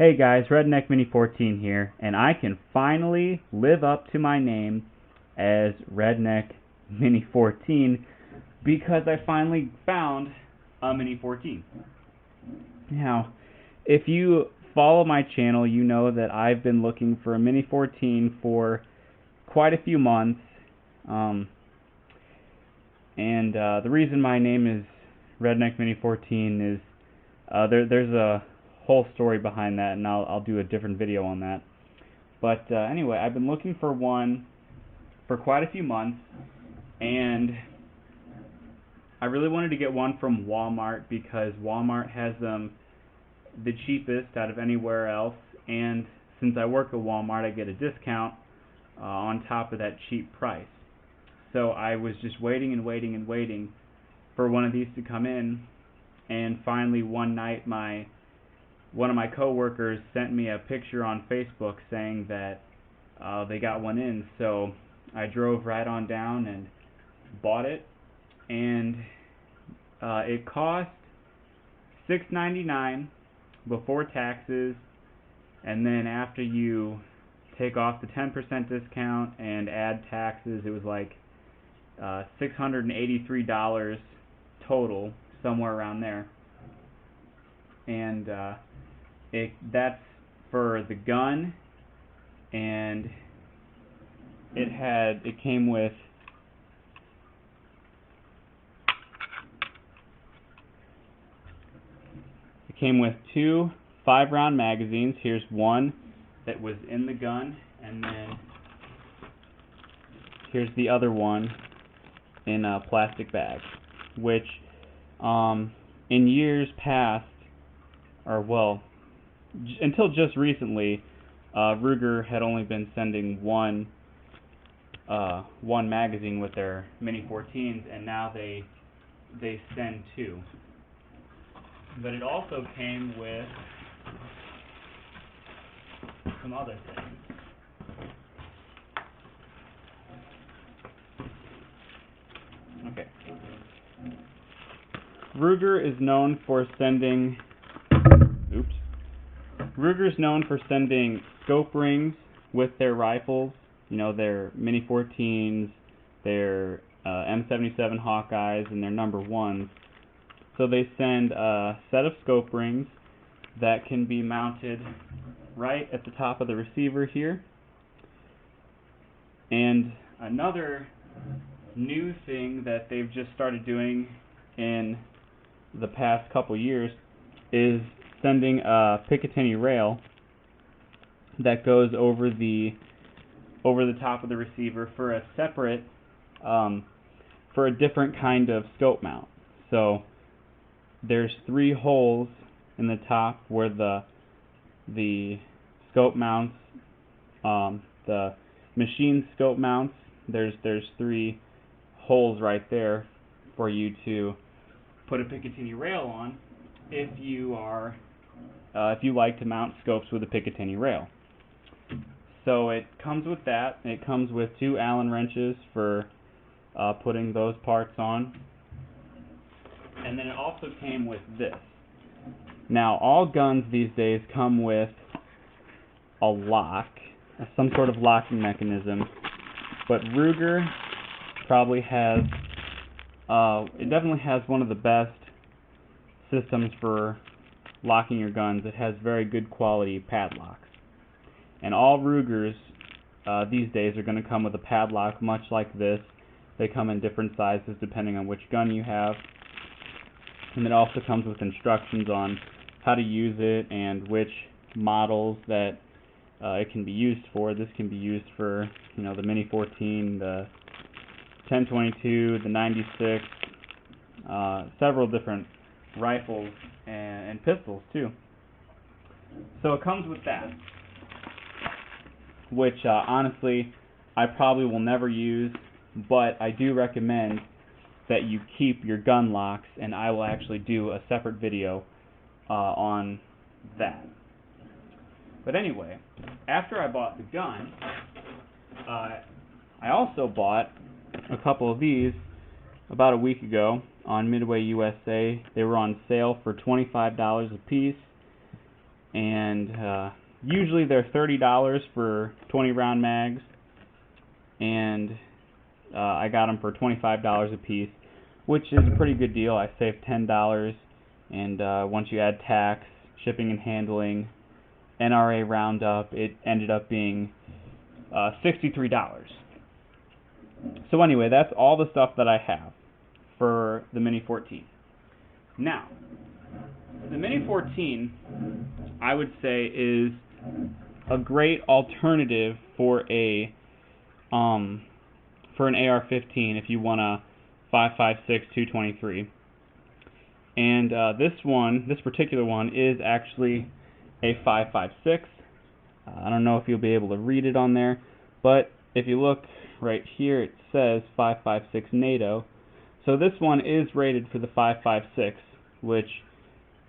Hey guys, Redneck Mini 14 here, and I can finally live up to my name as Redneck Mini 14 because I finally found a Mini 14. Now, if you follow my channel, you know that I've been looking for a Mini 14 for quite a few months, and the reason my name is Redneck Mini 14 is there's a whole story behind that, and I'll do a different video on that. But anyway, I've been looking for one for quite a few months, and I really wanted to get one from Walmart because Walmart has them the cheapest out of anywhere else, and since I work at Walmart, I get a discount on top of that cheap price. So I was just waiting and waiting and waiting for one of these to come in, and finally one night one of my coworkers sent me a picture on Facebook saying that they got one in, so I drove right on down and bought it, and it cost $6.99 before taxes, and then after you take off the 10% discount and add taxes, it was like $683 total, somewhere around there. And that's for the gun, and it came with two 5-round magazines. Here's one that was in the gun, and then here's the other one in a plastic bag, which in years past, or well, until just recently, Ruger had only been sending one magazine with their Mini 14s, and now they send two. But it also came with some other things. Okay. Ruger is known for sending scope rings with their rifles, you know, their Mini 14s, their M77 Hawkeyes, and their number 1s. So they send a set of scope rings that can be mounted right at the top of the receiver here. And another new thing that they've just started doing in the past couple years is sending a Picatinny rail that goes over the top of the receiver for a separate for a different kind of scope mount. So there's 3 holes in the top where the scope mounts, the machine scope mounts. There's 3 holes right there for you to put a Picatinny rail on if you like to mount scopes with a Picatinny rail. So it comes with that. It comes with 2 Allen wrenches for putting those parts on. And then it also came with this. Now, all guns these days come with a lock, some sort of locking mechanism, but Ruger probably has, it definitely has one of the best systems for locking your guns. It has very good quality padlocks. And all Rugers these days are going to come with a padlock much like this. They come in different sizes depending on which gun you have. And it also comes with instructions on how to use it and which models that it can be used for. This can be used for, you know, the Mini 14, the 1022, the 96, several different rifles and pistols too. So it comes with that, which honestly I probably will never use, but I do recommend that you keep your gun locks, and I will actually do a separate video on that. But anyway, after I bought the gun, I also bought a couple of these about a week ago on Midway USA. They were on sale for $25 a piece, and usually they're $30 for 20 round mags, and I got them for $25 a piece, which is a pretty good deal. I saved $10, and once you add tax, shipping and handling, NRA roundup, it ended up being $63. So anyway, that's all the stuff that I have for the Mini 14. Now, the Mini 14, I would say, is a great alternative for an AR-15 if you want a 5.56 223. And this particular one is actually a 5.56. I don't know if you'll be able to read it on there, but if you look right here, it says 5.56 NATO. So this one is rated for the 5.56, which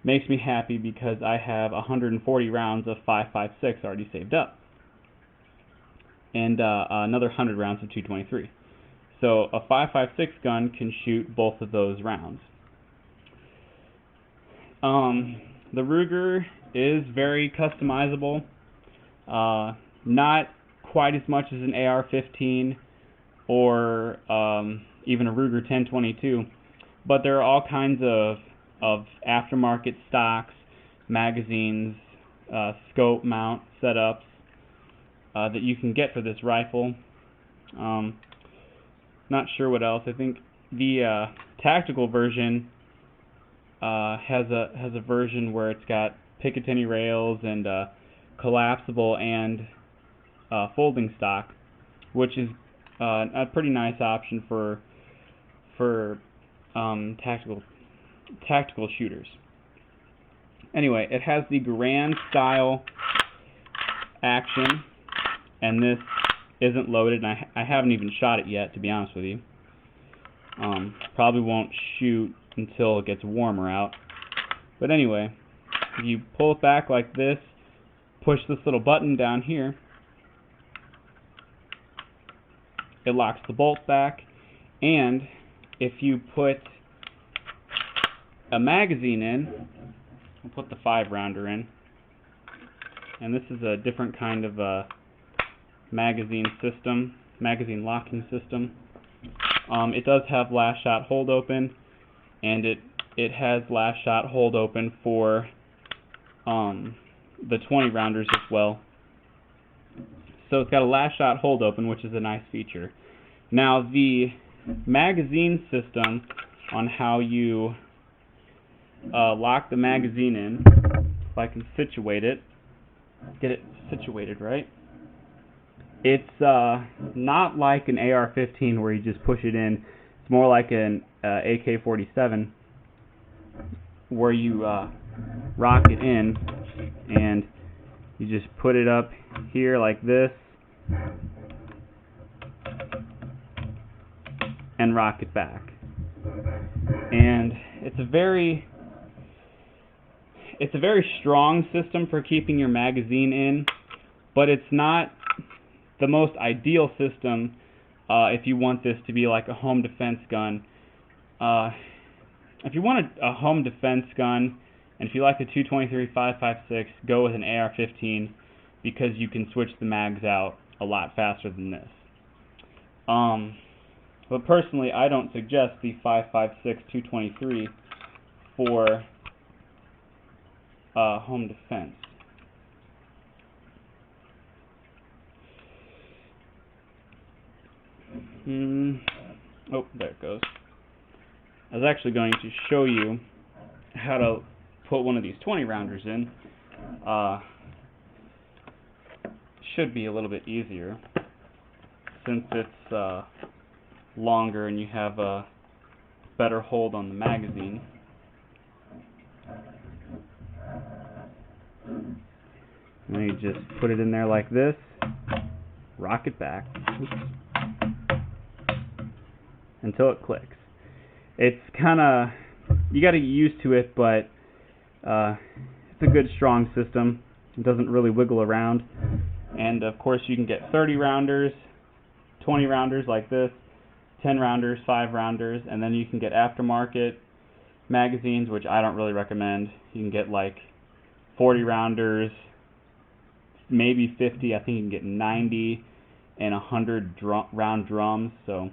makes me happy because I have 140 rounds of 5.56 already saved up, and another 100 rounds of 223. So a 5.56 gun can shoot both of those rounds. The Ruger is very customizable, not quite as much as an AR-15 or even a Ruger 10/22, but there are all kinds of aftermarket stocks, magazines, scope mount setups that you can get for this rifle. Not sure what else. I think the tactical version has a version where it's got Picatinny rails and collapsible and folding stock, which is a pretty nice option for tactical shooters. Anyway, it has the Garand style action, and this isn't loaded, and I haven't even shot it yet, to be honest with you. Probably won't shoot until it gets warmer out. But anyway, if you pull it back like this, push this little button down here, it locks the bolt back, and if you put a magazine in, we'll put the 5-rounder in, and this is a different kind of magazine locking system. It does have last shot hold open, and it has last shot hold open for the 20 rounders as well. So it's got a last shot hold open, which is a nice feature. Now the magazine system on how you lock the magazine in, if I can situate it, get it situated right. It's not like an AR-15 where you just push it in. It's more like an AK-47 where you rock it in, and you just put it up here like this and rock it back. And it's a very strong system for keeping your magazine in, but it's not the most ideal system if you want this to be like a home defense gun. If you want a home defense gun, and if you like the 223 5.56, go with an AR-15 because you can switch the mags out a lot faster than this. But personally, I don't suggest the 5.56 223 for home defense. Oh, there it goes. I was actually going to show you how to put one of these 20 rounders in. Should be a little bit easier since it's longer and you have a better hold on the magazine. And you just put it in there like this, rock it back until it clicks. It's kind of, you got to get used to it, but it's a good strong system. It doesn't really wiggle around. And of course you can get 30 rounders, 20 rounders like this, 10 rounders, 5 rounders, and then you can get aftermarket magazines, which I don't really recommend. You can get like 40 rounders, maybe 50. I think you can get 90 and 100 round drums. So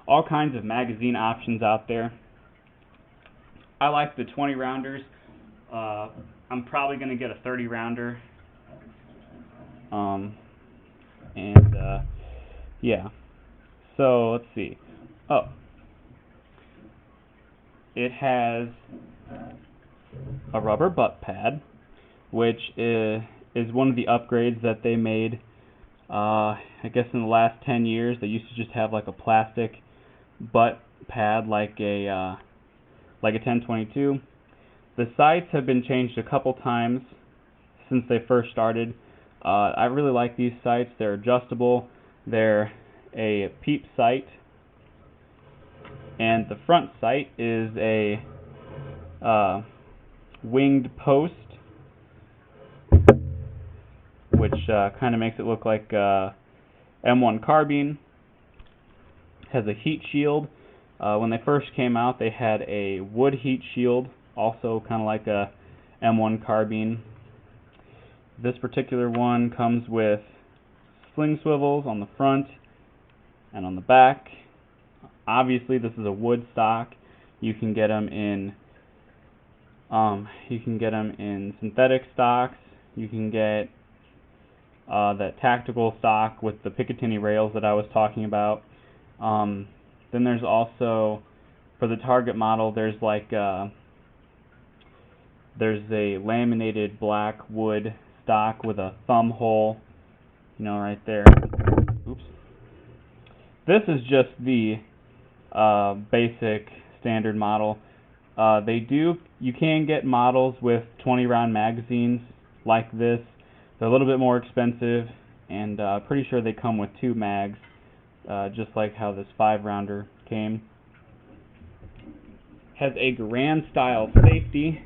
all kinds of magazine options out there. I like the 20 rounders. I'm probably going to get a 30 rounder. Yeah. So let's see. Oh, it has a rubber butt pad, which is one of the upgrades that they made. I guess in the last 10 years, they used to just have like a plastic butt pad, like a 1022. The sights have been changed a couple times since they first started. I really like these sights. They're adjustable. They're a peep sight, and the front sight is a winged post, which kind of makes it look like M1 carbine. Has a heat shield. When they first came out, they had a wood heat shield, also kind of like a M1 carbine. This particular one comes with sling swivels on the front and on the back. Obviously, this is a wood stock. You can get them in synthetic stocks. You can get that tactical stock with the Picatinny rails that I was talking about. Then there's also, for the target model, there's a laminated black wood stock with a thumb hole, right there. Oops. This is just the basic standard model. You can get models with 20 round magazines like this. They're a little bit more expensive, and pretty sure they come with 2 mags, just like how this 5 rounder came. Has a Garand style safety,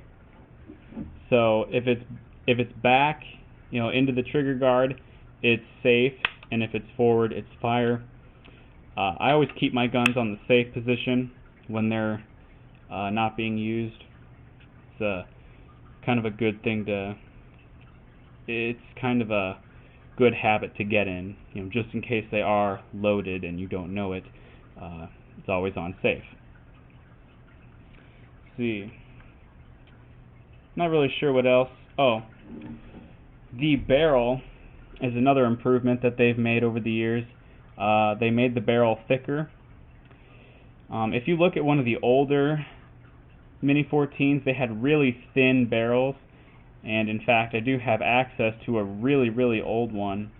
so if it's back, into the trigger guard, it's safe, and if it's forward, it's fire. I always keep my guns on the safe position when they're not being used. It's kind of a good thing it's kind of a good habit to get in, just in case they are loaded and you don't know it. It's always on safe. Let's see. Not really sure what else. Oh, the barrel is another improvement that they've made over the years. They made the barrel thicker. If you look at one of the older Mini 14s, they had really thin barrels, and in fact I do have access to a really, really old one,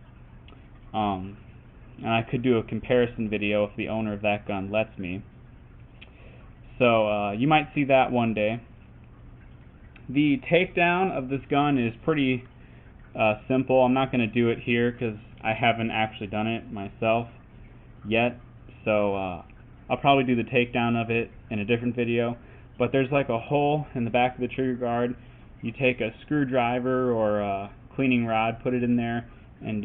and I could do a comparison video if the owner of that gun lets me. So you might see that one day. The takedown of this gun is pretty simple. I'm not going to do it here because I haven't actually done it myself yet, so I'll probably do the takedown of it in a different video. But there's like a hole in the back of the trigger guard. You take a screwdriver or a cleaning rod, put it in there, and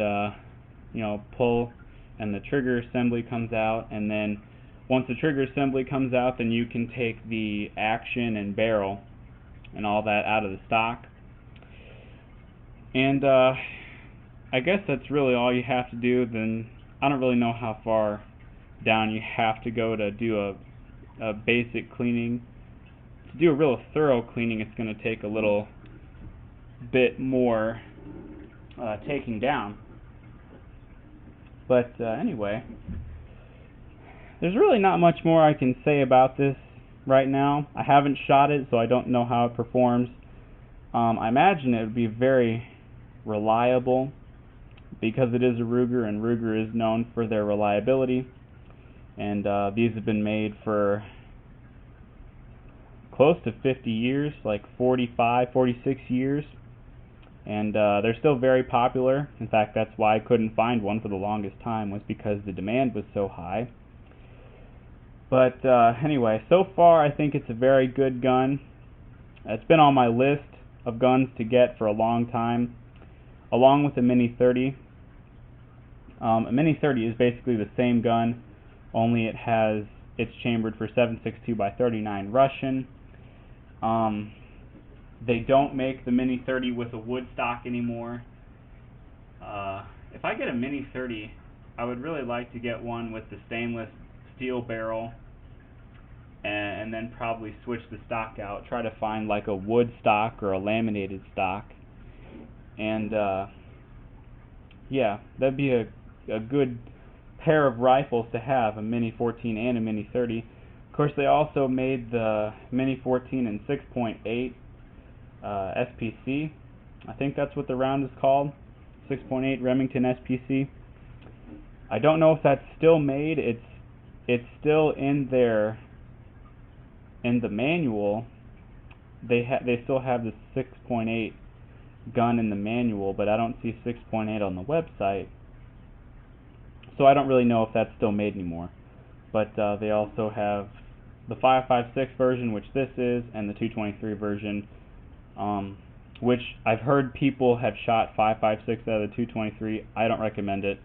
pull, and the trigger assembly comes out. And then once the trigger assembly comes out, then you can take the action and barrel and all that out of the stock. And I guess that's really all you have to do. Then I don't really know how far down you have to go to do a basic cleaning. To do a real thorough cleaning, it's going to take a little bit more taking down. But anyway, there's really not much more I can say about this right now. I haven't shot it, so I don't know how it performs. I imagine it would be very reliable because it is a Ruger, and Ruger is known for their reliability. And these have been made for close to 50 years, like 45, 46 years. And they're still very popular. In fact, that's why I couldn't find one for the longest time, was because the demand was so high. But anyway, so far I think it's a very good gun. It's been on my list of guns to get for a long time, along with the Mini 30. A Mini 30 is basically the same gun, only it's chambered for 7.62 by 39 Russian. They don't make the Mini 30 with a wood stock anymore. If I get a Mini 30, I would really like to get one with the stainless steel barrel, and then probably switch the stock out. Try to find like a wood stock or a laminated stock. And yeah, that'd be a good pair of rifles to have, a Mini 14 and a Mini 30. Of course, they also made the Mini 14 in 6.8 SPC. I think that's what the round is called, 6.8 Remington SPC. I don't know if that's still made. It's still in there in the manual. They still have the 6.8 gun in the manual, but I don't see 6.8 on the website. So I don't really know if that's still made anymore. But they also have the 5.56 version, which this is, and the 223 version, which I've heard people have shot 5.56 out of the 223. I don't recommend it.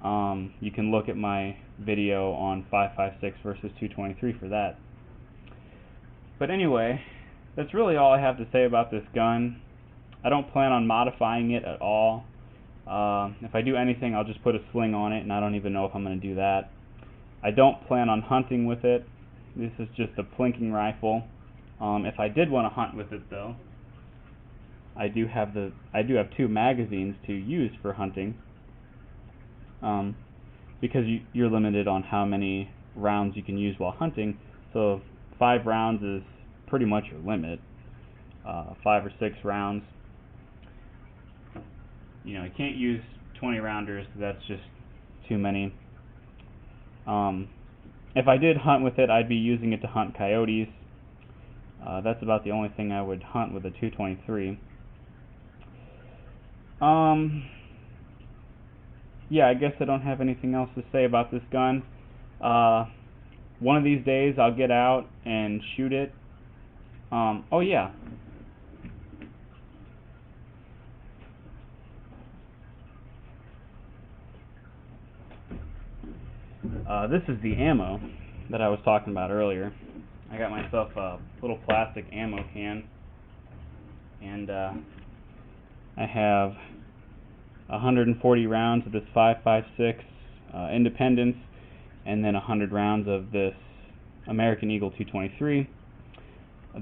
You can look at my video on 5.56 versus 223 for that. But anyway, that's really all I have to say about this gun. I don't plan on modifying it at all. If I do anything, I'll just put a sling on it, and I don't even know if I'm going to do that. I don't plan on hunting with it. This is just a plinking rifle. If I did want to hunt with it, though, I do have 2 magazines to use for hunting. Because you're limited on how many rounds you can use while hunting. So 5 rounds is pretty much your limit. 5 or 6 rounds. You can't use 20 rounders. That's just too many. If I did hunt with it, I'd be using it to hunt coyotes. That's about the only thing I would hunt with a 223. Yeah, I guess I don't have anything else to say about this gun. One of these days I'll get out and shoot it. Oh yeah. This is the ammo that I was talking about earlier. I got myself a little plastic ammo can, and I have 140 rounds of this 5.56 Independence, and then 100 rounds of this American Eagle 223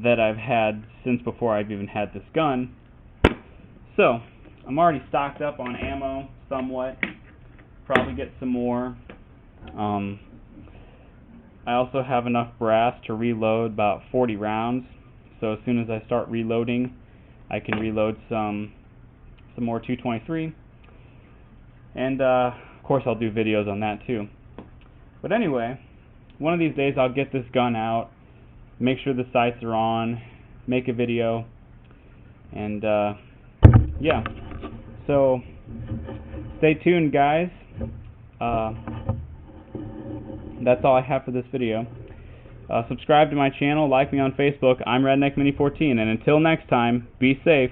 that I've had since before I've even had this gun. So I'm already stocked up on ammo somewhat. Probably get some more. I also have enough brass to reload about 40 rounds. So as soon as I start reloading, I can reload some more 223. And of course I'll do videos on that too. But anyway, one of these days I'll get this gun out, make sure the sights are on, make a video, and yeah. So stay tuned, guys. That's all I have for this video. Subscribe to my channel, like me on Facebook. I'm Redneck Mini 14, and until next time, be safe.